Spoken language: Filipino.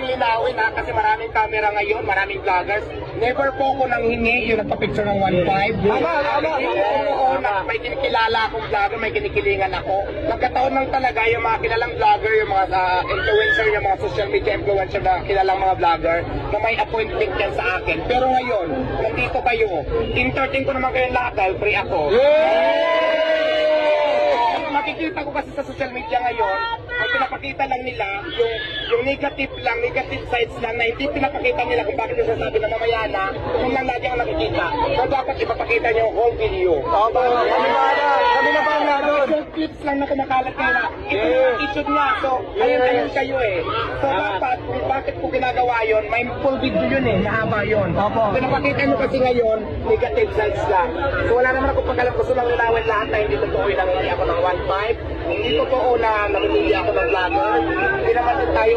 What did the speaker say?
linawin ha, kasi maraming camera ngayon, maraming vloggers. Never po ako nang hingi yung nagpa-picture ng 1.5. Oo, may kinikilala akong vlogger, may kinikilingan ako. Nagkataon lang talaga yung mga kilalang vlogger, yung mga influencer, yung mga social media influencer na kilalang mga vlogger na may appointment yan sa akin. Pero ngayon, nandito kayo. Entertain ko naman kayo lahat dahil free ako. Makikita ko kasi sa social media ngayon, ang pinapakita lang nila, yung negative sides lang na hindi pinapakita nila kung bakit yung sasabi na mamaya na, kung lang lagi ang nakikita. So dapat ipapakita niyo yung whole video. Kami na ba doon? Yung clips lang na kumakalat kayo na, ito yung attitude niya. So, ayun kayo eh. So dapat, kung bakit ko ginagawa yun, may full video yun eh, mahaba yun. Pinapakita nyo kasi ngayon, negative sides lang. So wala naman ako pagkalang gusto lang linawin lahat na hindi totoo yung nangyari ako ng 1.5. Hindi totoo na namimili ako ng vlogger. Hindi naman tayo